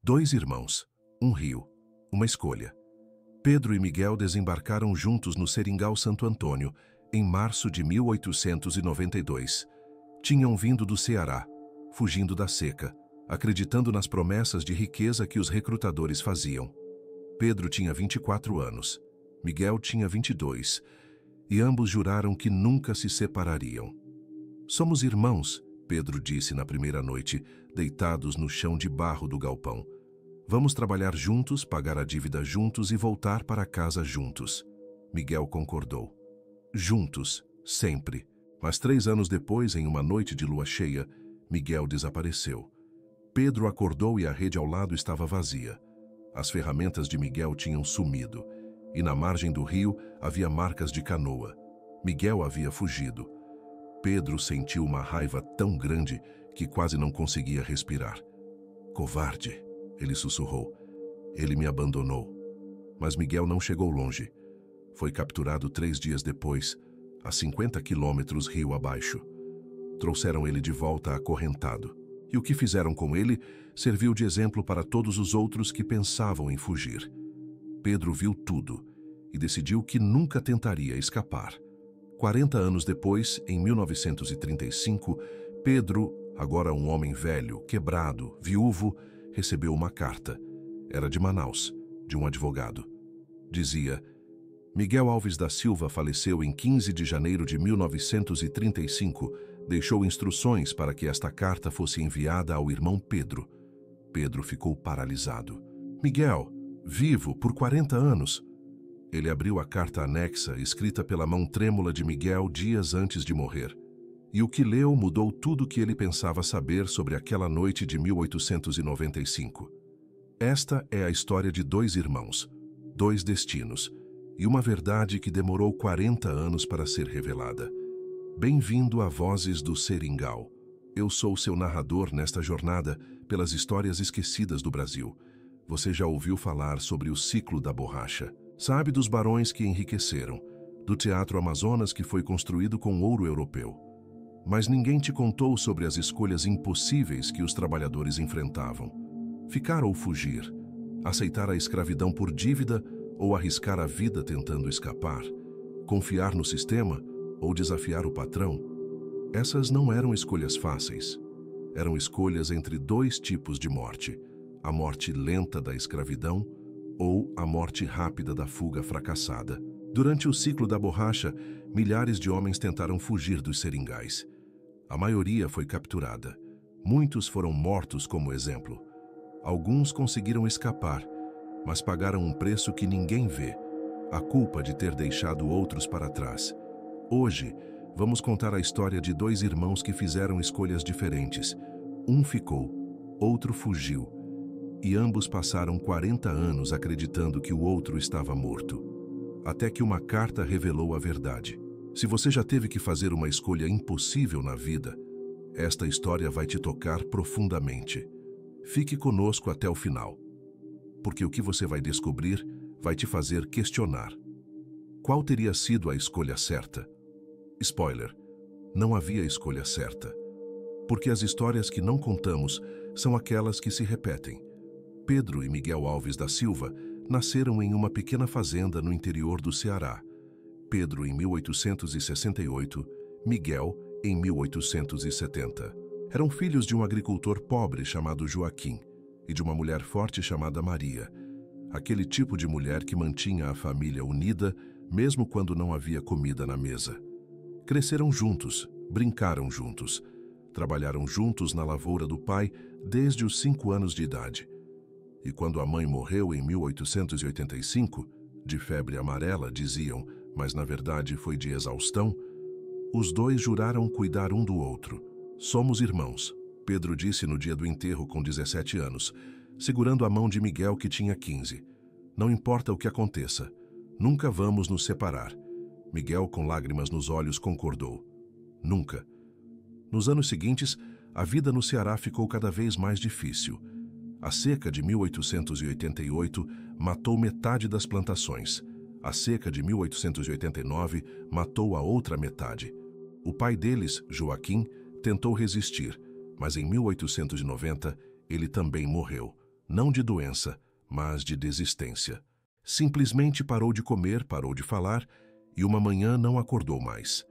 Dois irmãos, um rio, uma escolha. Pedro e Miguel desembarcaram juntos no Seringal Santo Antônio, em março de 1892. Tinham vindo do Ceará, fugindo da seca, acreditando nas promessas de riqueza que os recrutadores faziam. Pedro tinha 24 anos, Miguel tinha 22, e ambos juraram que nunca se separariam. Somos irmãos, Pedro disse na primeira noite, deitados no chão de barro do galpão. Vamos trabalhar juntos, pagar a dívida juntos e voltar para casa juntos. Miguel concordou. Juntos, sempre. Mas 3 anos depois, em uma noite de lua cheia, Miguel desapareceu. Pedro acordou e a rede ao lado estava vazia. As ferramentas de Miguel tinham sumido, e na margem do rio havia marcas de canoa. Miguel havia fugido. Pedro sentiu uma raiva tão grande que quase não conseguia respirar. Covarde, ele sussurrou. Ele me abandonou. Mas Miguel não chegou longe. Foi capturado 3 dias depois, a 50 quilômetros rio abaixo. Trouxeram ele de volta acorrentado. E o que fizeram com ele serviu de exemplo para todos os outros que pensavam em fugir. Pedro viu tudo e decidiu que nunca tentaria escapar. 40 anos depois, em 1935, Pedro, agora um homem velho, quebrado, viúvo, recebeu uma carta. Era de Manaus, de um advogado. Dizia: Miguel Alves da Silva faleceu em 15 de janeiro de 1935. Deixou instruções para que esta carta fosse enviada ao irmão Pedro. Pedro ficou paralisado. Miguel, vivo por 40 anos. Ele abriu a carta anexa, escrita pela mão trêmula de Miguel dias antes de morrer. E o que leu mudou tudo o que ele pensava saber sobre aquela noite de 1895. Esta é a história de 2 irmãos, 2 destinos, e uma verdade que demorou 40 anos para ser revelada. Bem-vindo a Vozes do Seringal. Eu sou seu narrador nesta jornada pelas histórias esquecidas do Brasil. Você já ouviu falar sobre o ciclo da borracha? Sabe dos barões que enriqueceram, do Teatro Amazonas que foi construído com ouro europeu. Mas ninguém te contou sobre as escolhas impossíveis que os trabalhadores enfrentavam. Ficar ou fugir, aceitar a escravidão por dívida ou arriscar a vida tentando escapar, confiar no sistema ou desafiar o patrão. Essas não eram escolhas fáceis. Eram escolhas entre 2 tipos de morte: a morte lenta da escravidão ou a morte rápida da fuga fracassada. Durante o ciclo da borracha, milhares de homens tentaram fugir dos seringais. A maioria foi capturada. Muitos foram mortos como exemplo. Alguns conseguiram escapar, mas pagaram um preço que ninguém vê: a culpa de ter deixado outros para trás. Hoje, vamos contar a história de 2 irmãos que fizeram escolhas diferentes. Um ficou, outro fugiu. E ambos passaram 40 anos acreditando que o outro estava morto. Até que uma carta revelou a verdade. Se você já teve que fazer uma escolha impossível na vida, esta história vai te tocar profundamente. Fique conosco até o final, porque o que você vai descobrir vai te fazer questionar. Qual teria sido a escolha certa? Spoiler: não havia escolha certa. Porque as histórias que não contamos são aquelas que se repetem. Pedro e Miguel Alves da Silva nasceram em uma pequena fazenda no interior do Ceará. Pedro em 1868, Miguel em 1870. Eram filhos de um agricultor pobre chamado Joaquim e de uma mulher forte chamada Maria. Aquele tipo de mulher que mantinha a família unida mesmo quando não havia comida na mesa. Cresceram juntos, brincaram juntos, trabalharam juntos na lavoura do pai desde os 5 anos de idade. E quando a mãe morreu em 1885, de febre amarela, diziam, mas na verdade foi de exaustão, os 2 juraram cuidar um do outro. Somos irmãos, Pedro disse no dia do enterro com 17 anos, segurando a mão de Miguel que tinha 15. Não importa o que aconteça, nunca vamos nos separar. Miguel, com lágrimas nos olhos, concordou. Nunca. Nos anos seguintes, a vida no Ceará ficou cada vez mais difícil. A seca de 1888 matou metade das plantações. A seca de 1889 matou a outra metade. O pai deles, Joaquim, tentou resistir, mas em 1890 ele também morreu. não de doença, mas de desistência. Simplesmente parou de comer, parou de falar e uma manhã não acordou mais.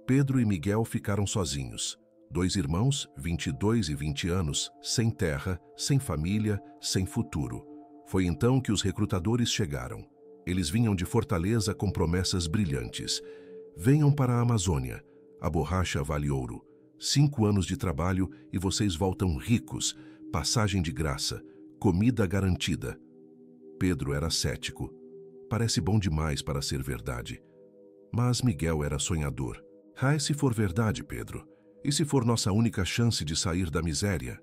Pedro e Miguel ficaram sozinhos. 2 irmãos, 22 e 20 anos, sem terra, sem família, sem futuro. Foi então que os recrutadores chegaram. Eles vinham de Fortaleza com promessas brilhantes. Venham para a Amazônia. A borracha vale ouro. 5 anos de trabalho e vocês voltam ricos. Passagem de graça. Comida garantida. Pedro era cético. Parece bom demais para ser verdade. Mas Miguel era sonhador. E se for verdade, Pedro? E se for nossa única chance de sair da miséria?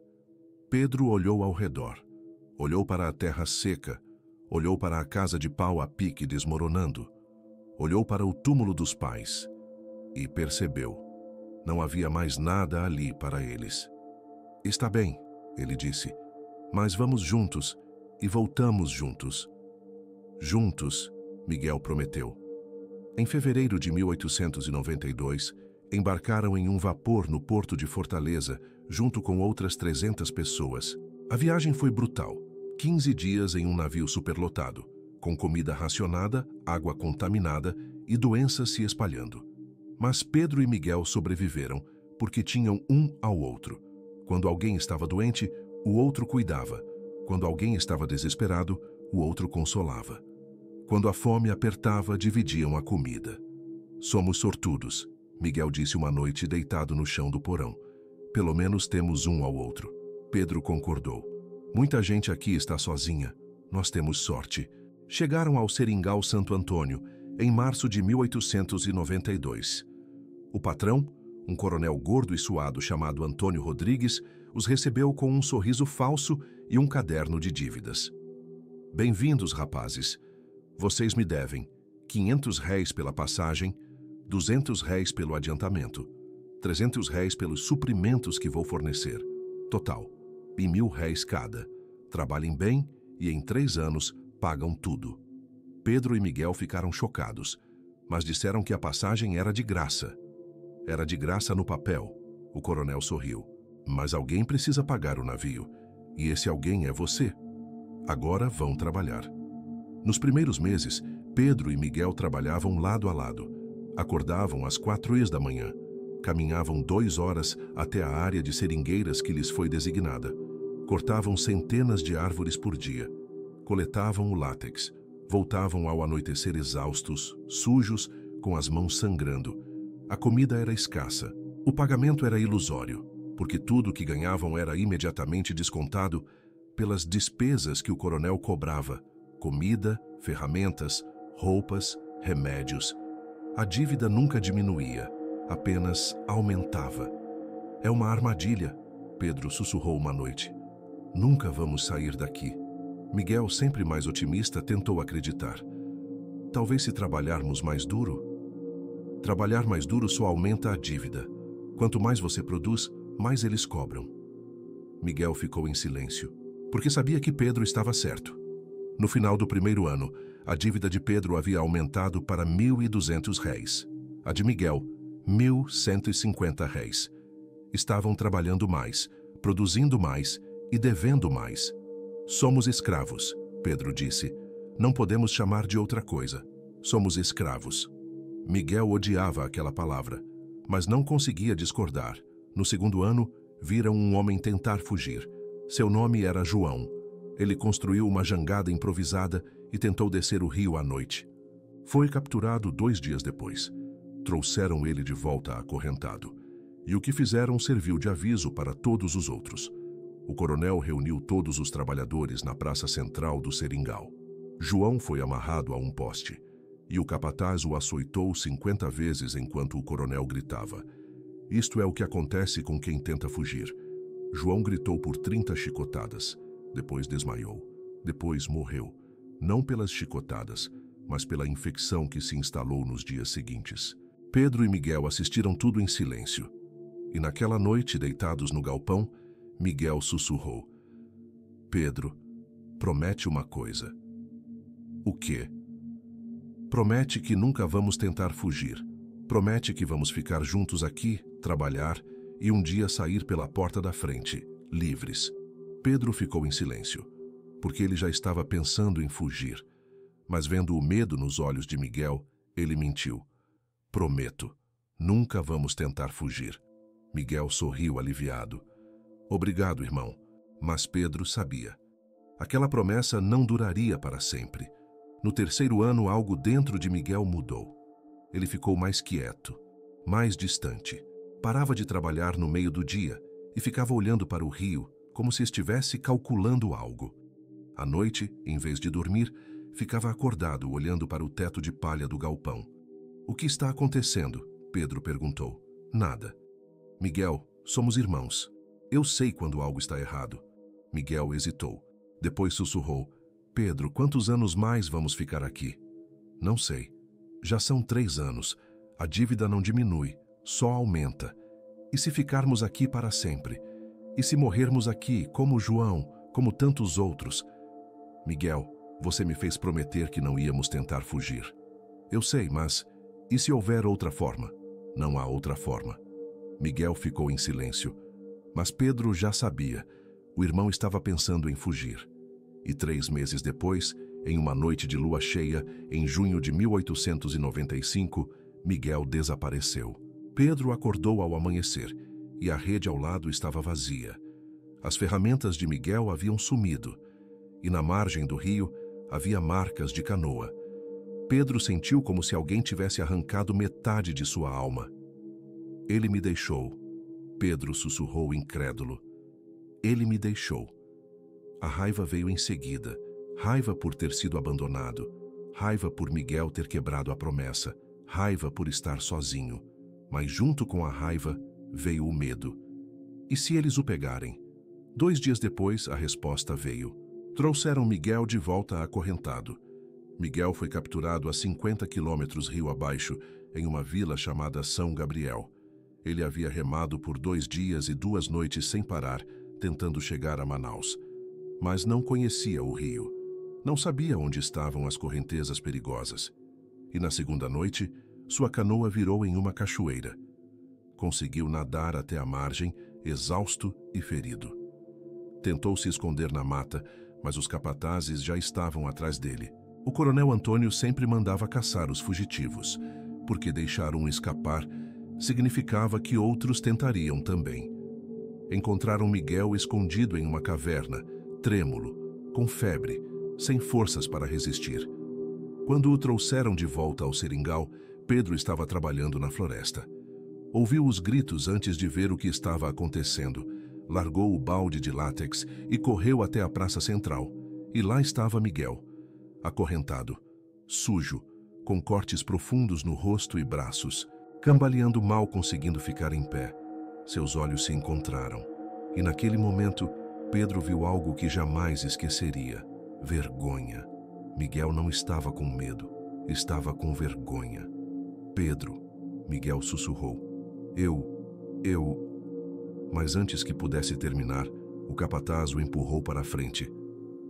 Pedro olhou ao redor. Olhou para a terra seca. Olhou para a casa de pau a pique desmoronando. Olhou para o túmulo dos pais. E percebeu. Não havia mais nada ali para eles. Está bem, ele disse, mas vamos juntos e voltamos juntos. Juntos, Miguel prometeu. Em fevereiro de 1892, embarcaram em um vapor no porto de Fortaleza, junto com outras 300 pessoas. A viagem foi brutal. 15 dias em um navio superlotado, com comida racionada, água contaminada e doenças se espalhando. Mas Pedro e Miguel sobreviveram, porque tinham um ao outro. Quando alguém estava doente, o outro cuidava. Quando alguém estava desesperado, o outro consolava. Quando a fome apertava, dividiam a comida. Somos sortudos, Miguel disse uma noite deitado no chão do porão. Pelo menos temos um ao outro. Pedro concordou. Muita gente aqui está sozinha. Nós temos sorte. Chegaram ao Seringal Santo Antônio, em março de 1892. O patrão, um coronel gordo e suado chamado Antônio Rodrigues, os recebeu com um sorriso falso e um caderno de dívidas. Bem-vindos, rapazes. Vocês me devem R$ 500 pela passagem, R$ 200 pelo adiantamento, R$ 300 pelos suprimentos que vou fornecer. Total, e R$ 1.000 cada. Trabalhem bem e em 3 anos pagam tudo. Pedro e Miguel ficaram chocados, mas disseram que a passagem era de graça. Era de graça no papel. O coronel sorriu. Mas alguém precisa pagar o navio, e esse alguém é você. Agora vão trabalhar. Nos primeiros meses, Pedro e Miguel trabalhavam lado a lado. Acordavam às 4h da manhã. Caminhavam 2 horas até a área de seringueiras que lhes foi designada. Cortavam centenas de árvores por dia. Coletavam o látex. Voltavam ao anoitecer exaustos, sujos, com as mãos sangrando. A comida era escassa. O pagamento era ilusório, porque tudo o que ganhavam era imediatamente descontado pelas despesas que o coronel cobrava. Comida, ferramentas, roupas, remédios. A dívida nunca diminuía, apenas aumentava. É uma armadilha, Pedro sussurrou uma noite. Nunca vamos sair daqui. Miguel, sempre mais otimista, tentou acreditar. Talvez se trabalharmos mais duro. Trabalhar mais duro só aumenta a dívida. Quanto mais você produz, mais eles cobram. Miguel ficou em silêncio, porque sabia que Pedro estava certo. No final do primeiro ano, a dívida de Pedro havia aumentado para R$ 1.200. A de Miguel, R$ 1.150. Estavam trabalhando mais, produzindo mais e devendo mais. Somos escravos, Pedro disse. Não podemos chamar de outra coisa. Somos escravos. Miguel odiava aquela palavra, mas não conseguia discordar. No segundo ano, viram um homem tentar fugir. Seu nome era João. Ele construiu uma jangada improvisada e tentou descer o rio à noite. Foi capturado 2 dias depois. Trouxeram ele de volta acorrentado. E o que fizeram serviu de aviso para todos os outros. O coronel reuniu todos os trabalhadores na praça central do Seringal. João foi amarrado a um poste, e o capataz o açoitou 50 vezes enquanto o coronel gritava. Isto é o que acontece com quem tenta fugir. João gritou por 30 chicotadas. Depois desmaiou. Depois morreu. Não pelas chicotadas, mas pela infecção que se instalou nos dias seguintes. Pedro e Miguel assistiram tudo em silêncio. E naquela noite, deitados no galpão, Miguel sussurrou. Pedro, promete uma coisa. O quê? Promete que nunca vamos tentar fugir. Promete que vamos ficar juntos aqui, trabalhar e um dia sair pela porta da frente, livres. Pedro ficou em silêncio. porque ele já estava pensando em fugir. Mas vendo o medo nos olhos de Miguel, ele mentiu. Prometo, nunca vamos tentar fugir. Miguel sorriu aliviado. Obrigado, irmão. Mas Pedro sabia. Aquela promessa não duraria para sempre. No terceiro ano, algo dentro de Miguel mudou. Ele ficou mais quieto, mais distante. Parava de trabalhar no meio do dia e ficava olhando para o rio, como se estivesse calculando algo. À noite, em vez de dormir, ficava acordado olhando para o teto de palha do galpão. O que está acontecendo? Pedro perguntou. Nada. Miguel, somos irmãos. Eu sei quando algo está errado. Miguel hesitou. Depois sussurrou. Pedro, quantos anos mais vamos ficar aqui? Não sei. Já são 3 anos. A dívida não diminui, só aumenta. E se ficarmos aqui para sempre? E se morrermos aqui, como João, como tantos outros? Miguel, você me fez prometer que não íamos tentar fugir. Eu sei, mas e se houver outra forma? Não há outra forma. Miguel ficou em silêncio. Mas Pedro já sabia. O irmão estava pensando em fugir. E 3 meses depois, em uma noite de lua cheia, em junho de 1895, Miguel desapareceu. Pedro acordou ao amanhecer e a rede ao lado estava vazia. As ferramentas de Miguel haviam sumido e na margem do rio havia marcas de canoa. Pedro sentiu como se alguém tivesse arrancado metade de sua alma. Ele me deixou. Pedro sussurrou incrédulo. Ele me deixou. A raiva veio em seguida. Raiva por ter sido abandonado. Raiva por Miguel ter quebrado a promessa. Raiva por estar sozinho. Mas junto com a raiva veio o medo. E se eles o pegarem? 2 dias depois, a resposta veio. Trouxeram Miguel de volta acorrentado. Miguel foi capturado a 50 quilômetros rio abaixo, em uma vila chamada São Gabriel. Ele havia remado por 2 dias e 2 noites sem parar, tentando chegar a Manaus. Mas não conhecia o rio. Não sabia onde estavam as correntezas perigosas. E na segunda noite, sua canoa virou em uma cachoeira. Conseguiu nadar até a margem, exausto e ferido. Tentou se esconder na mata, mas os capatazes já estavam atrás dele. O coronel Antônio sempre mandava caçar os fugitivos, porque deixar um escapar significava que outros tentariam também. Encontraram Miguel escondido em uma caverna, trêmulo, com febre, sem forças para resistir. Quando o trouxeram de volta ao seringal, Pedro estava trabalhando na floresta. Ouviu os gritos antes de ver o que estava acontecendo. Largou o balde de látex e correu até a praça central. E lá estava Miguel, acorrentado, sujo, com cortes profundos no rosto e braços, cambaleando mal conseguindo ficar em pé. Seus olhos se encontraram. E naquele momento, Pedro viu algo que jamais esqueceria. Vergonha. Miguel não estava com medo, estava com vergonha. Pedro, Miguel sussurrou. Eu... Mas antes que pudesse terminar, o capataz o empurrou para a frente.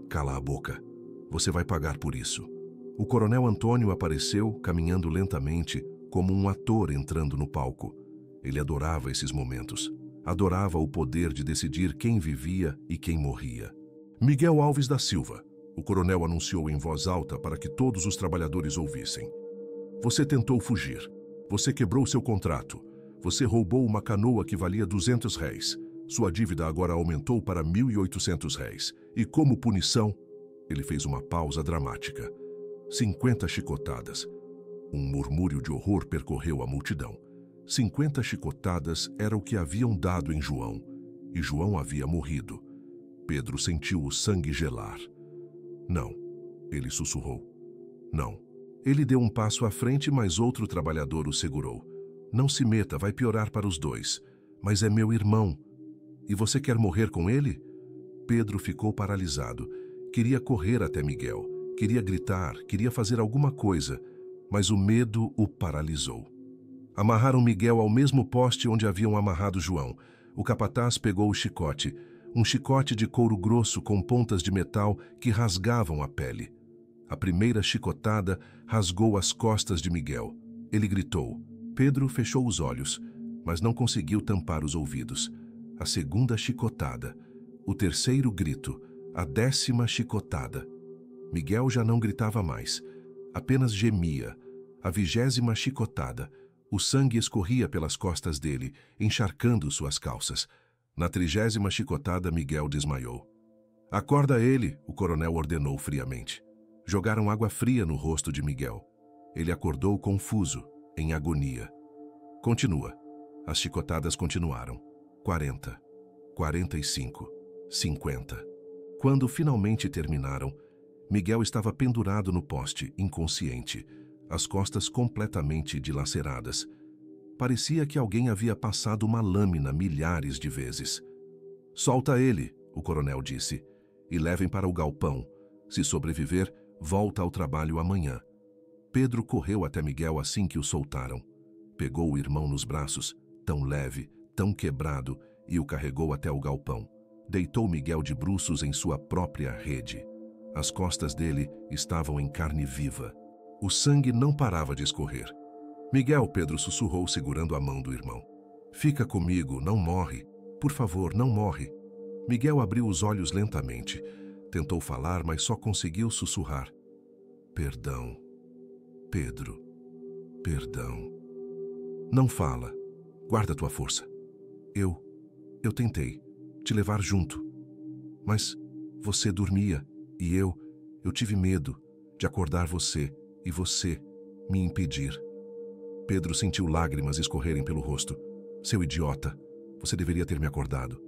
Cala a boca. Você vai pagar por isso. O coronel Antônio apareceu, caminhando lentamente, como um ator entrando no palco. Ele adorava esses momentos. Adorava o poder de decidir quem vivia e quem morria. Miguel Alves da Silva, o coronel anunciou em voz alta para que todos os trabalhadores ouvissem. Você tentou fugir. Você quebrou seu contrato. Você roubou uma canoa que valia R$ 200. Sua dívida agora aumentou para R$ 1.800. E como punição, ele fez uma pausa dramática. 50 chicotadas. Um murmúrio de horror percorreu a multidão. 50 chicotadas era o que haviam dado em João. E João havia morrido. Pedro sentiu o sangue gelar. Não, ele sussurrou. Não. Ele deu um passo à frente, mas outro trabalhador o segurou. Não se meta, vai piorar para os dois. Mas é meu irmão. E você quer morrer com ele? Pedro ficou paralisado. Queria correr até Miguel. Queria gritar, queria fazer alguma coisa. Mas o medo o paralisou. Amarraram Miguel ao mesmo poste onde haviam amarrado João. O capataz pegou o chicote. Um chicote de couro grosso com pontas de metal que rasgavam a pele. A primeira chicotada rasgou as costas de Miguel. Ele gritou. Pedro fechou os olhos, mas não conseguiu tampar os ouvidos. A segunda chicotada, o terceiro grito, A 10ª chicotada. Miguel já não gritava mais, apenas gemia. A 20ª chicotada. O sangue escorria pelas costas dele, encharcando suas calças. Na 30ª chicotada, Miguel desmaiou. Acorda ele, o coronel ordenou friamente. Jogaram água fria no rosto de Miguel. Ele acordou confuso, em agonia. Continua. As chicotadas continuaram. 40, 45, 50. Quando finalmente terminaram, Miguel estava pendurado no poste, inconsciente, as costas completamente dilaceradas. Parecia que alguém havia passado uma lâmina milhares de vezes. Solta ele, o coronel disse, e levem para o galpão. Se sobreviver, volta ao trabalho amanhã. Pedro correu até Miguel assim que o soltaram. Pegou o irmão nos braços, tão leve, tão quebrado, e o carregou até o galpão. Deitou Miguel de bruços em sua própria rede. As costas dele estavam em carne viva. O sangue não parava de escorrer. Miguel, Pedro sussurrou segurando a mão do irmão. Fica comigo, não morre. Por favor, não morre. Miguel abriu os olhos lentamente. Tentou falar, mas só conseguiu sussurrar. Perdão. Pedro. Perdão. Não fala. Guarda tua força. Eu tentei te levar junto. Mas você dormia e eu tive medo de acordar você e você me impedir. Pedro sentiu lágrimas escorrerem pelo rosto. Seu idiota, você deveria ter me acordado.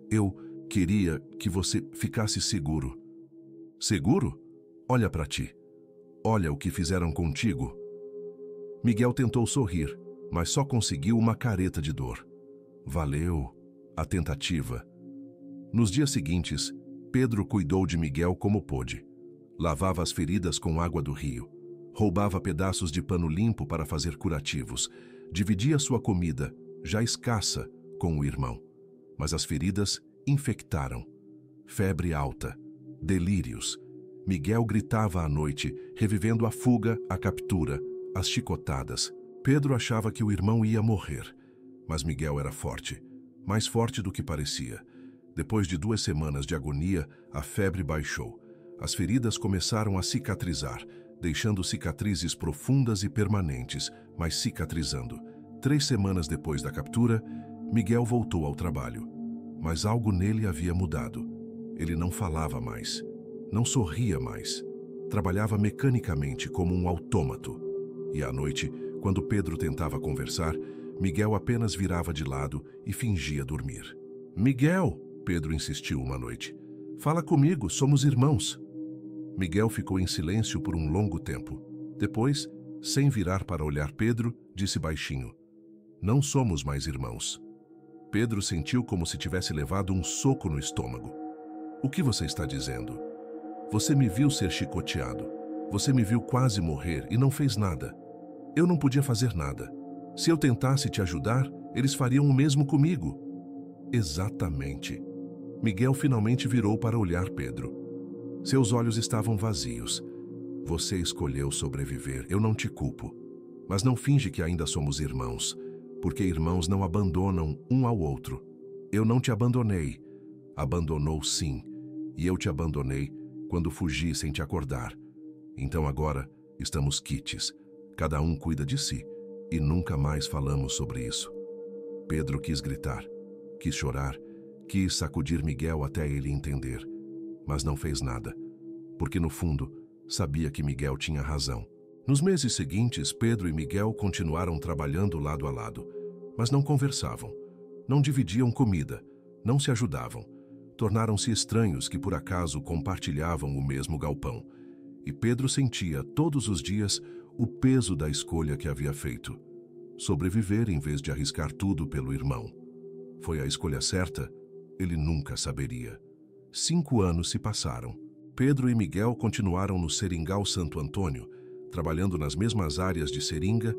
Eu queria que você ficasse seguro. Seguro? Olha para ti. Olha o que fizeram contigo. Miguel tentou sorrir, mas só conseguiu uma careta de dor. Valeu a tentativa. Nos dias seguintes, Pedro cuidou de Miguel como pôde. Lavava as feridas com água do rio. Roubava pedaços de pano limpo para fazer curativos. Dividia sua comida, já escassa, com o irmão. Mas as feridas infectaram. Febre alta, delírios. Miguel gritava à noite, revivendo a fuga, a captura, as chicotadas. Pedro achava que o irmão ia morrer. Mas Miguel era forte, mais forte do que parecia. Depois de 2 semanas de agonia, a febre baixou. As feridas começaram a cicatrizar, deixando cicatrizes profundas e permanentes, mas cicatrizando. 3 semanas depois da captura, Miguel voltou ao trabalho. Mas algo nele havia mudado. Ele não falava mais, não sorria mais. Trabalhava mecanicamente como um autômato. E à noite, quando Pedro tentava conversar, Miguel apenas virava de lado e fingia dormir. Miguel, Pedro insistiu uma noite. Fala comigo, somos irmãos. Miguel ficou em silêncio por um longo tempo. Depois, sem virar para olhar Pedro, disse baixinho. Não somos mais irmãos. Pedro sentiu como se tivesse levado um soco no estômago. O que você está dizendo? Você me viu ser chicoteado. Você me viu quase morrer e não fez nada. Eu não podia fazer nada. Se eu tentasse te ajudar, eles fariam o mesmo comigo. Exatamente. Miguel finalmente virou para olhar Pedro. Seus olhos estavam vazios. Você escolheu sobreviver, eu não te culpo. Mas não finge que ainda somos irmãos, porque irmãos não abandonam um ao outro. Eu não te abandonei. Abandonou sim, e eu te abandonei quando fugi sem te acordar. Então agora estamos quites. Cada um cuida de si, e nunca mais falamos sobre isso. Pedro quis gritar, quis chorar, quis sacudir Miguel até ele entender. Mas não fez nada, porque no fundo sabia que Miguel tinha razão. Nos meses seguintes, Pedro e Miguel continuaram trabalhando lado a lado, mas não conversavam, não dividiam comida, não se ajudavam. Tornaram-se estranhos que por acaso compartilhavam o mesmo galpão. E Pedro sentia todos os dias o peso da escolha que havia feito. Sobreviver em vez de arriscar tudo pelo irmão. Foi a escolha certa? Ele nunca saberia. 5 anos se passaram. Pedro e Miguel continuaram no Seringal Santo Antônio, trabalhando nas mesmas áreas de seringa,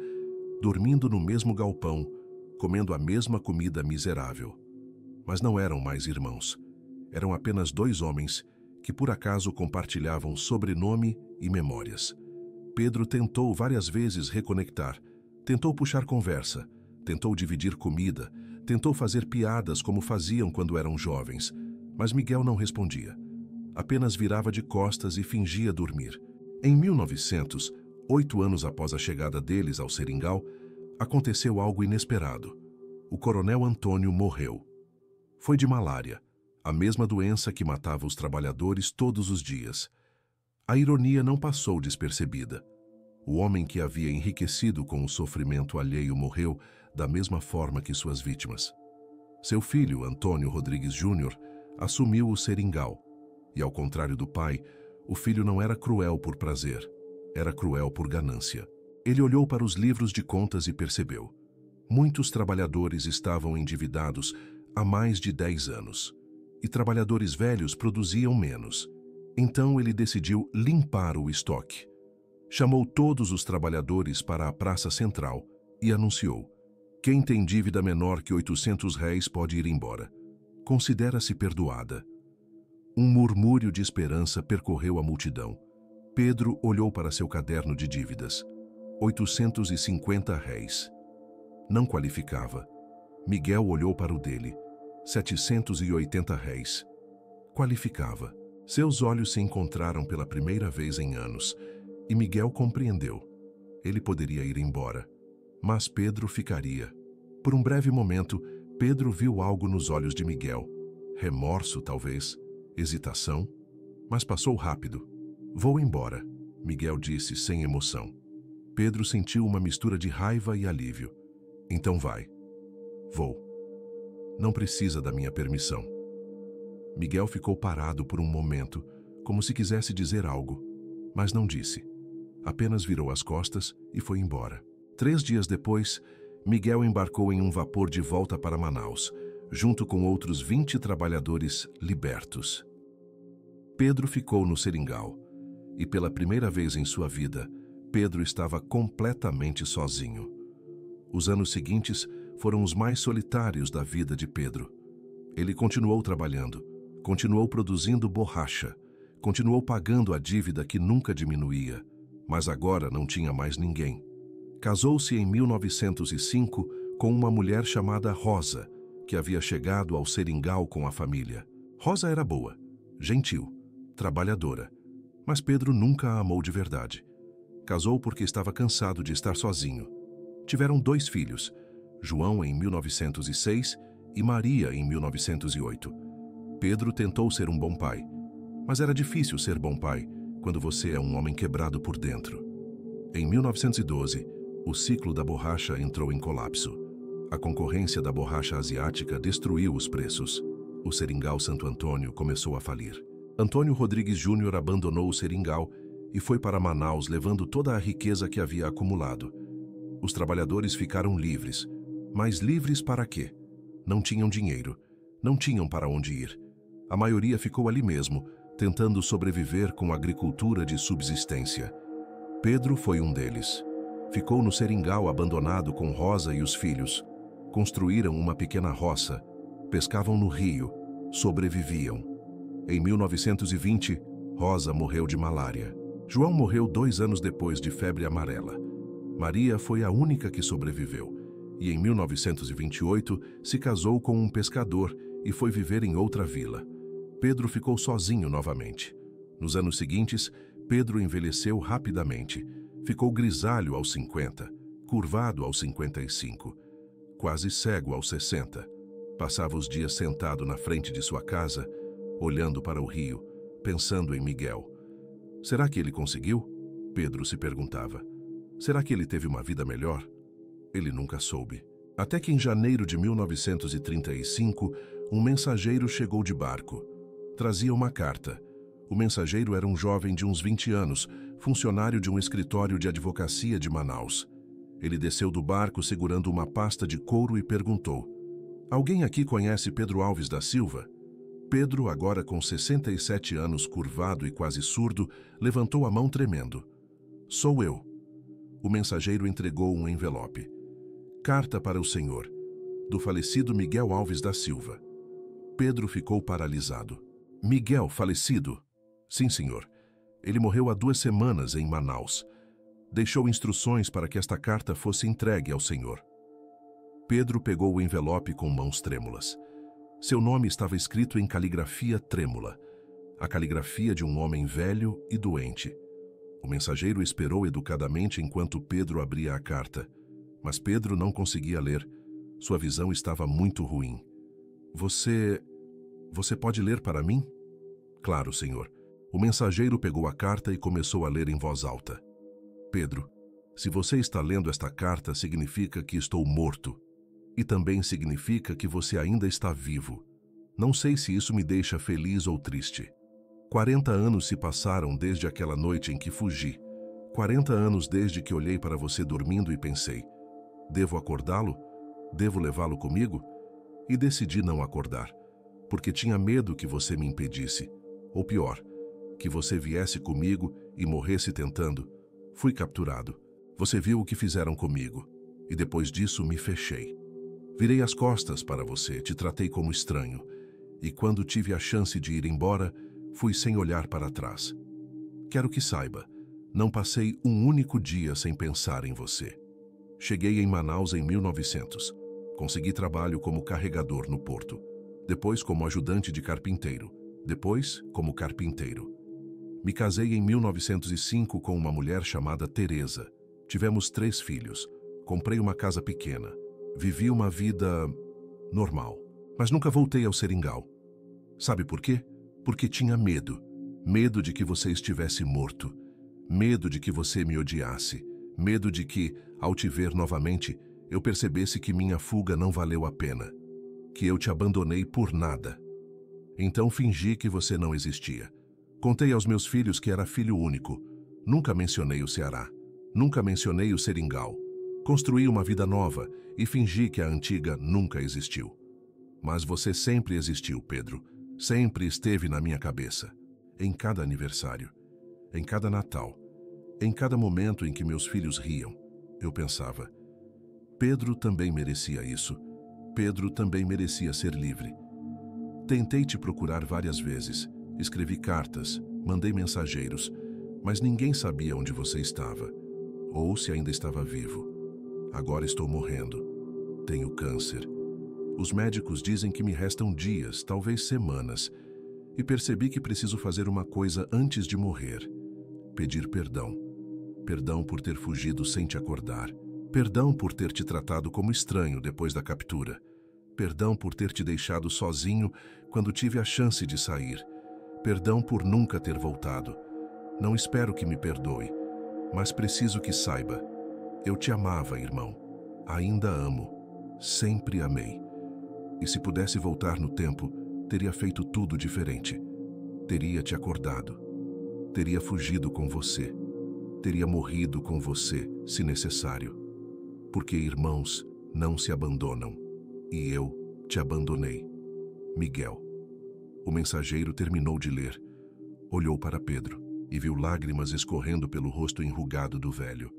dormindo no mesmo galpão, comendo a mesma comida miserável. Mas não eram mais irmãos. Eram apenas 2 homens que por acaso compartilhavam sobrenome e memórias. Pedro tentou várias vezes reconectar, tentou puxar conversa, tentou dividir comida, tentou fazer piadas como faziam quando eram jovens, mas Miguel não respondia. apenas virava de costas e fingia dormir. Em 1900, 8 anos após a chegada deles ao Seringal, aconteceu algo inesperado. O coronel Antônio morreu. Foi de malária, a mesma doença que matava os trabalhadores todos os dias. A ironia não passou despercebida. O homem que havia enriquecido com o sofrimento alheio morreu da mesma forma que suas vítimas. Seu filho, Antônio Rodrigues Júnior, assumiu o Seringal. E, ao contrário do pai, o filho não era cruel por prazer, era cruel por ganância. Ele olhou para os livros de contas e percebeu. Muitos trabalhadores estavam endividados há mais de 10 anos. E trabalhadores velhos produziam menos. Então ele decidiu limpar o estoque. Chamou todos os trabalhadores para a Praça Central e anunciou: quem tem dívida menor que R$ 800 pode ir embora. Considera-se perdoada. Um murmúrio de esperança percorreu a multidão. Pedro olhou para seu caderno de dívidas. R$ 850. Não qualificava. Miguel olhou para o dele. R$ 780. Qualificava. Seus olhos se encontraram pela primeira vez em anos, e Miguel compreendeu. Ele poderia ir embora, mas Pedro ficaria. Por um breve momento, Pedro viu algo nos olhos de Miguel. Remorso, talvez. Hesitação. Mas passou rápido. Vou embora, Miguel disse sem emoção. Pedro sentiu uma mistura de raiva e alívio. Então vai. Vou. Não precisa da minha permissão. Miguel ficou parado por um momento, como se quisesse dizer algo, mas não disse. Apenas virou as costas e foi embora. 3 dias depois, Miguel embarcou em um vapor de volta para Manaus, junto com outros 20 trabalhadores libertos. Pedro ficou no Seringal, e pela primeira vez em sua vida, Pedro estava completamente sozinho. Os anos seguintes foram os mais solitários da vida de Pedro. Ele continuou trabalhando, continuou produzindo borracha, continuou pagando a dívida que nunca diminuía, mas agora não tinha mais ninguém. Casou-se em 1905 com uma mulher chamada Rosa, que havia chegado ao Seringal com a família. Rosa era boa, gentil, trabalhadora, mas Pedro nunca a amou de verdade. Casou porque estava cansado de estar sozinho. Tiveram 2 filhos, João em 1906 e Maria em 1908. Pedro tentou ser um bom pai, mas era difícil ser bom pai quando você é um homem quebrado por dentro. Em 1912, o ciclo da borracha entrou em colapso. A concorrência da borracha asiática destruiu os preços. O Seringal Santo Antônio começou a falir. Antônio Rodrigues Júnior abandonou o Seringal e foi para Manaus levando toda a riqueza que havia acumulado. Os trabalhadores ficaram livres. Mas livres para quê? Não tinham dinheiro, não tinham para onde ir. A maioria ficou ali mesmo, tentando sobreviver com agricultura de subsistência. Pedro foi um deles. Ficou no Seringal abandonado com Rosa e os filhos. Construíram uma pequena roça, pescavam no rio, sobreviviam. Em 1920, Rosa morreu de malária. João morreu 2 anos depois de febre amarela. Maria foi a única que sobreviveu. E em 1928 se casou com um pescador e foi viver em outra vila. Pedro ficou sozinho novamente. Nos anos seguintes, Pedro envelheceu rapidamente. Ficou grisalho aos 50, curvado aos 55, quase cego aos 60. Passava os dias sentado na frente de sua casa, olhando para o rio, pensando em Miguel. Será que ele conseguiu? Pedro se perguntava. Será que ele teve uma vida melhor? Ele nunca soube. Até que em janeiro de 1935, um mensageiro chegou de barco. Trazia uma carta. O mensageiro era um jovem de uns 20 anos, funcionário de um escritório de advocacia de Manaus. Ele desceu do barco segurando uma pasta de couro e perguntou: "Alguém aqui conhece Pedro Alves da Silva?" Pedro, agora com 67 anos, curvado e quase surdo, levantou a mão tremendo. "Sou eu." O mensageiro entregou um envelope. "Carta para o senhor, do falecido Miguel Alves da Silva." Pedro ficou paralisado. "Miguel falecido?" "Sim, senhor. Ele morreu há 2 semanas em Manaus. Deixou instruções para que esta carta fosse entregue ao senhor." Pedro pegou o envelope com mãos trêmulas. Seu nome estava escrito em caligrafia trêmula. a caligrafia de um homem velho e doente. O mensageiro esperou educadamente enquanto Pedro abria a carta, mas Pedro não conseguia ler. Sua visão estava muito ruim. Você pode ler para mim? Claro, senhor. O mensageiro pegou a carta e começou a ler em voz alta. Pedro, se você está lendo esta carta, significa que estou morto. E também significa que você ainda está vivo. Não sei se isso me deixa feliz ou triste. 40 anos se passaram desde aquela noite em que fugi. 40 anos desde que olhei para você dormindo e pensei, devo acordá-lo? Devo levá-lo comigo? E decidi não acordar, porque tinha medo que você me impedisse. Ou pior, que você viesse comigo e morresse tentando. Fui capturado. Você viu o que fizeram comigo. E depois disso me fechei. Virei as costas para você, te tratei como estranho. E quando tive a chance de ir embora, fui sem olhar para trás. Quero que saiba, não passei um único dia sem pensar em você. Cheguei em Manaus em 1900. Consegui trabalho como carregador no porto. Depois como ajudante de carpinteiro. Depois como carpinteiro. Me casei em 1905 com uma mulher chamada Teresa. Tivemos 3 filhos. Comprei uma casa pequena. Vivi uma vida normal. Mas nunca voltei ao seringal. Sabe por quê? Porque tinha medo. Medo de que você estivesse morto. Medo de que você me odiasse. Medo de que, ao te ver novamente, eu percebesse que minha fuga não valeu a pena. Que eu te abandonei por nada. Então fingi que você não existia. Contei aos meus filhos que era filho único. Nunca mencionei o Ceará. Nunca mencionei o seringal. Construí uma vida nova e fingi que a antiga nunca existiu. Mas você sempre existiu, Pedro. Sempre esteve na minha cabeça. Em cada aniversário. Em cada Natal. Em cada momento em que meus filhos riam. Eu pensava, Pedro também merecia isso. Pedro também merecia ser livre. Tentei te procurar várias vezes. Escrevi cartas, mandei mensageiros, mas ninguém sabia onde você estava. Ou se ainda estava vivo. Agora estou morrendo. Tenho câncer. Os médicos dizem que me restam dias, talvez semanas, e percebi que preciso fazer uma coisa antes de morrer. Pedir perdão. Perdão por ter fugido sem te acordar. Perdão por ter te tratado como estranho depois da captura. Perdão por ter te deixado sozinho quando tive a chance de sair. Perdão por nunca ter voltado. Não espero que me perdoe, mas preciso que saiba. Eu te amava, irmão. Ainda amo. Sempre amei. E se pudesse voltar no tempo, teria feito tudo diferente. Teria te acordado. Teria fugido com você. Teria morrido com você, se necessário. Porque irmãos não se abandonam. E eu te abandonei. Miguel. O mensageiro terminou de ler. Olhou para Pedro e viu lágrimas escorrendo pelo rosto enrugado do velho.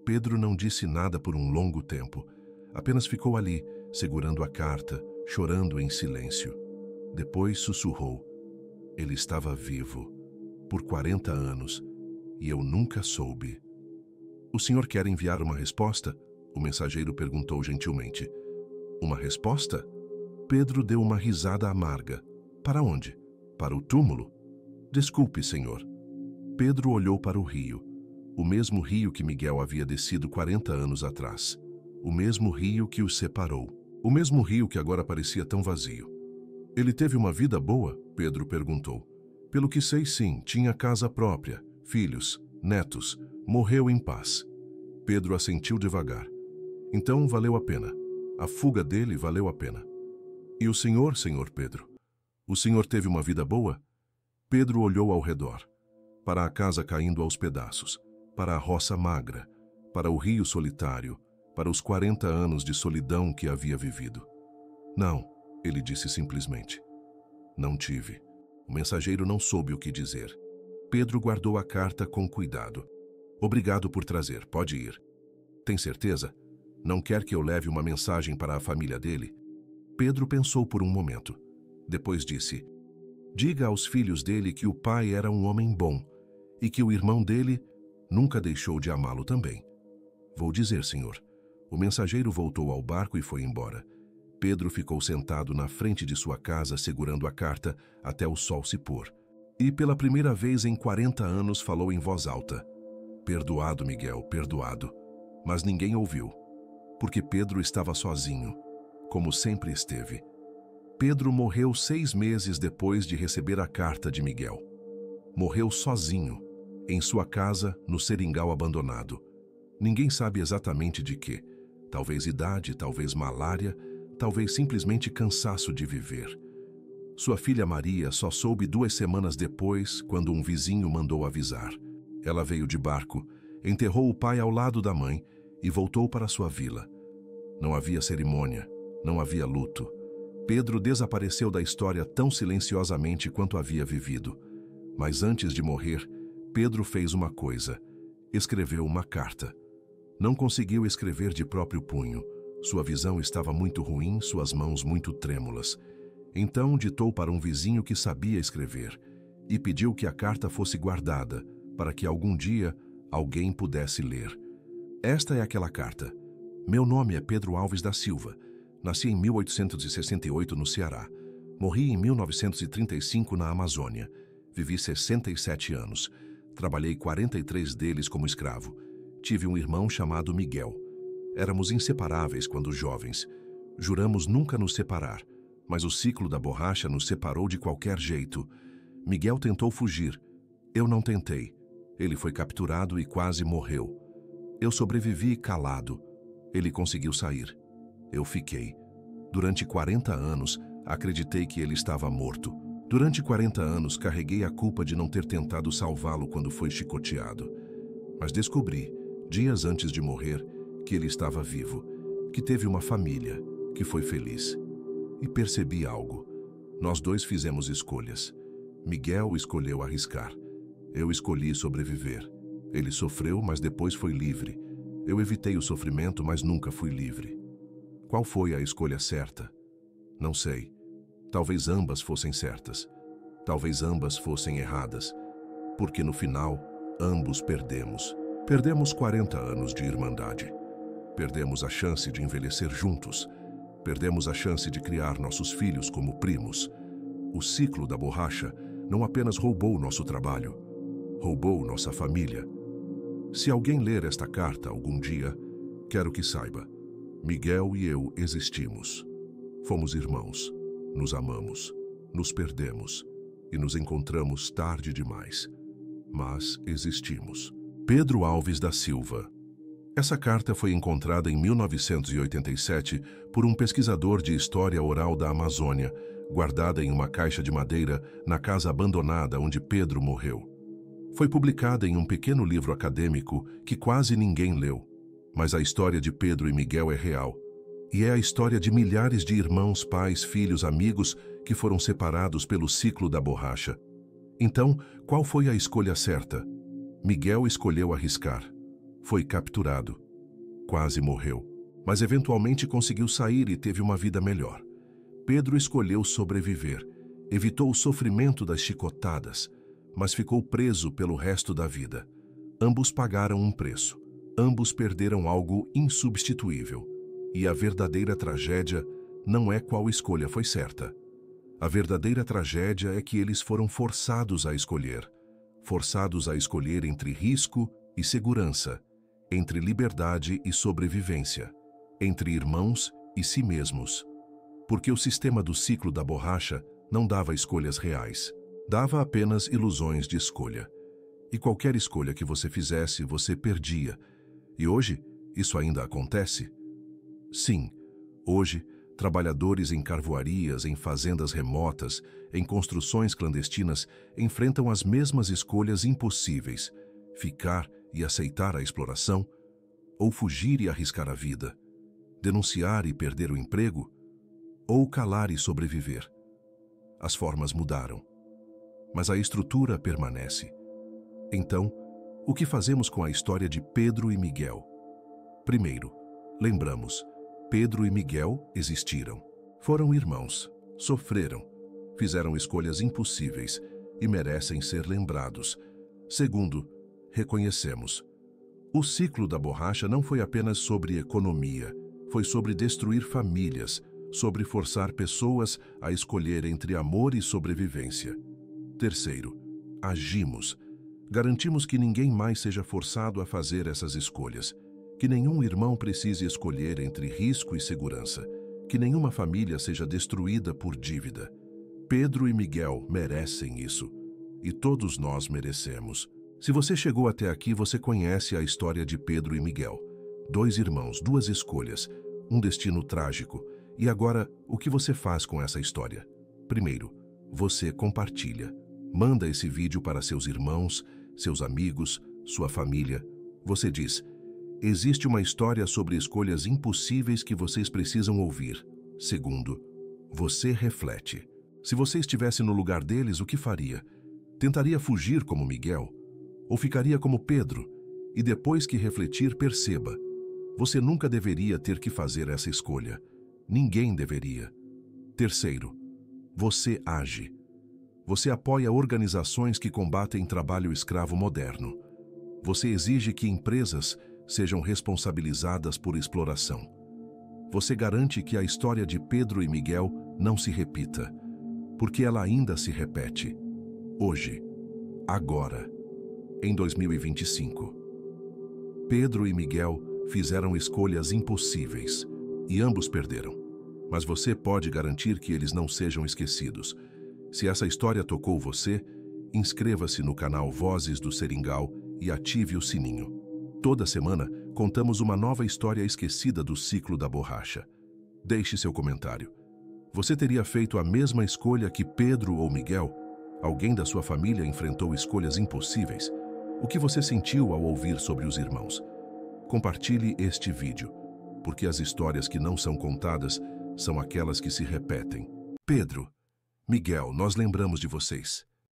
Pedro não disse nada por um longo tempo. Apenas ficou ali, segurando a carta, chorando em silêncio. Depois sussurrou. Ele estava vivo, por 40 anos, e eu nunca soube. O senhor quer enviar uma resposta? O mensageiro perguntou gentilmente. Uma resposta? Pedro deu uma risada amarga. Para onde? Para o túmulo? Desculpe, senhor. Pedro olhou para o rio. O mesmo rio que Miguel havia descido 40 anos atrás. O mesmo rio que os separou. O mesmo rio que agora parecia tão vazio. Ele teve uma vida boa? Pedro perguntou. Pelo que sei, sim, tinha casa própria, filhos, netos, morreu em paz. Pedro assentiu devagar. Então valeu a pena. A fuga dele valeu a pena. E o senhor, senhor Pedro? O senhor teve uma vida boa? Pedro olhou ao redor. Para a casa caindo aos pedaços. Para a roça magra. Para o rio solitário. Para os 40 anos de solidão que havia vivido. Não, ele disse simplesmente. Não tive. O mensageiro não soube o que dizer. Pedro guardou a carta com cuidado. Obrigado por trazer, pode ir. Tem certeza? Não quer que eu leve uma mensagem para a família dele? Pedro pensou por um momento. Depois disse, diga aos filhos dele que o pai era um homem bom e que o irmão dele nunca deixou de amá-lo também. Vou dizer, senhor. O mensageiro voltou ao barco e foi embora. Pedro ficou sentado na frente de sua casa segurando a carta até o sol se pôr. E pela primeira vez em 40 anos falou em voz alta: "Perdoado, Miguel, perdoado." Mas ninguém ouviu, porque Pedro estava sozinho, como sempre esteve. Pedro morreu 6 meses depois de receber a carta de Miguel. Morreu sozinho, em sua casa, no seringal abandonado. Ninguém sabe exatamente de quê. Talvez idade, talvez malária, talvez simplesmente cansaço de viver. Sua filha Maria só soube 2 semanas depois, quando um vizinho mandou avisar. Ela veio de barco, enterrou o pai ao lado da mãe e voltou para sua vila. Não havia cerimônia, não havia luto. Pedro desapareceu da história tão silenciosamente quanto havia vivido. Mas antes de morrer, Pedro fez uma coisa: escreveu uma carta. Não conseguiu escrever de próprio punho. Sua visão estava muito ruim, suas mãos muito trêmulas. Então ditou para um vizinho que sabia escrever e pediu que a carta fosse guardada, para que algum dia alguém pudesse ler. Esta é aquela carta. Meu nome é Pedro Alves da Silva. Nasci em 1868 no Ceará. Morri em 1935 na Amazônia. Vivi 67 anos. Trabalhei 43 deles como escravo. Tive um irmão chamado Miguel. Éramos inseparáveis quando jovens. Juramos nunca nos separar, mas o ciclo da borracha nos separou de qualquer jeito. Miguel tentou fugir. Eu não tentei. Ele foi capturado e quase morreu. Eu sobrevivi calado. Ele conseguiu sair. Eu fiquei. Durante 40 anos, acreditei que ele estava morto. Durante 40 anos, carreguei a culpa de não ter tentado salvá-lo quando foi chicoteado. Mas descobri, dias antes de morrer, que ele estava vivo, que teve uma família, que foi feliz. E percebi algo. Nós dois fizemos escolhas. Miguel escolheu arriscar. Eu escolhi sobreviver. Ele sofreu, mas depois foi livre. Eu evitei o sofrimento, mas nunca fui livre. Qual foi a escolha certa? Não sei. Talvez ambas fossem certas. Talvez ambas fossem erradas. Porque no final, ambos perdemos. Perdemos 40 anos de irmandade. Perdemos a chance de envelhecer juntos. Perdemos a chance de criar nossos filhos como primos. O ciclo da borracha não apenas roubou nosso trabalho, roubou nossa família. Se alguém ler esta carta algum dia, quero que saiba: Miguel e eu existimos. Fomos irmãos, nos amamos, nos perdemos e nos encontramos tarde demais. Mas existimos. Pedro Alves da Silva. Essa carta foi encontrada em 1987 por um pesquisador de história oral da Amazônia, guardada em uma caixa de madeira na casa abandonada onde Pedro morreu. Foi publicada em um pequeno livro acadêmico que quase ninguém leu, mas a história de Pedro e Miguel é real. E é a história de milhares de irmãos, pais, filhos, amigos que foram separados pelo ciclo da borracha. Então, qual foi a escolha certa? Miguel escolheu arriscar. Foi capturado. Quase morreu, mas eventualmente conseguiu sair e teve uma vida melhor. Pedro escolheu sobreviver. Evitou o sofrimento das chicotadas, mas ficou preso pelo resto da vida. Ambos pagaram um preço. Ambos perderam algo insubstituível. E a verdadeira tragédia não é qual escolha foi certa. A verdadeira tragédia é que eles foram forçados a escolher. Forçados a escolher entre risco e segurança, entre liberdade e sobrevivência, entre irmãos e si mesmos. Porque o sistema do ciclo da borracha não dava escolhas reais, dava apenas ilusões de escolha. E qualquer escolha que você fizesse, você perdia. E hoje, isso ainda acontece? Sim, hoje, trabalhadores em carvoarias, em fazendas remotas, em construções clandestinas, enfrentam as mesmas escolhas impossíveis: ficar e aceitar a exploração, ou fugir e arriscar a vida, denunciar e perder o emprego, ou calar e sobreviver. As formas mudaram, mas a estrutura permanece. Então, o que fazemos com a história de Pedro e Miguel? Primeiro, lembramos: Pedro e Miguel existiram. Foram irmãos, sofreram, fizeram escolhas impossíveis e merecem ser lembrados. Segundo, reconhecemos: o ciclo da borracha não foi apenas sobre economia, foi sobre destruir famílias, sobre forçar pessoas a escolher entre amor e sobrevivência. Terceiro, agimos. Garantimos que ninguém mais seja forçado a fazer essas escolhas, que nenhum irmão precise escolher entre risco e segurança, que nenhuma família seja destruída por dívida. Pedro e Miguel merecem isso, e todos nós merecemos. Se você chegou até aqui, você conhece a história de Pedro e Miguel. 2 irmãos, 2 escolhas, um destino trágico. E agora, o que você faz com essa história? Primeiro, você compartilha. Manda esse vídeo para seus irmãos, seus amigos, sua família. Você diz: existe uma história sobre escolhas impossíveis que vocês precisam ouvir. Segundo, você reflete. Se você estivesse no lugar deles, o que faria? Tentaria fugir como Miguel? Ou ficaria como Pedro? E depois que refletir, perceba: você nunca deveria ter que fazer essa escolha. Ninguém deveria. Terceiro, você age. Você apoia organizações que combatem trabalho escravo moderno. Você exige que empresas sejam responsabilizadas por exploração. Você garante que a história de Pedro e Miguel não se repita, porque ela ainda se repete. Hoje, agora, em 2025. Pedro e Miguel fizeram escolhas impossíveis e ambos perderam. Mas você pode garantir que eles não sejam esquecidos. Se essa história tocou você, inscreva-se no canal Vozes do Seringal e ative o sininho. Toda semana, contamos uma nova história esquecida do ciclo da borracha. Deixe seu comentário. Você teria feito a mesma escolha que Pedro ou Miguel? Alguém da sua família enfrentou escolhas impossíveis? O que você sentiu ao ouvir sobre os irmãos? Compartilhe este vídeo, porque as histórias que não são contadas são aquelas que se repetem. Pedro, Miguel, nós lembramos de vocês.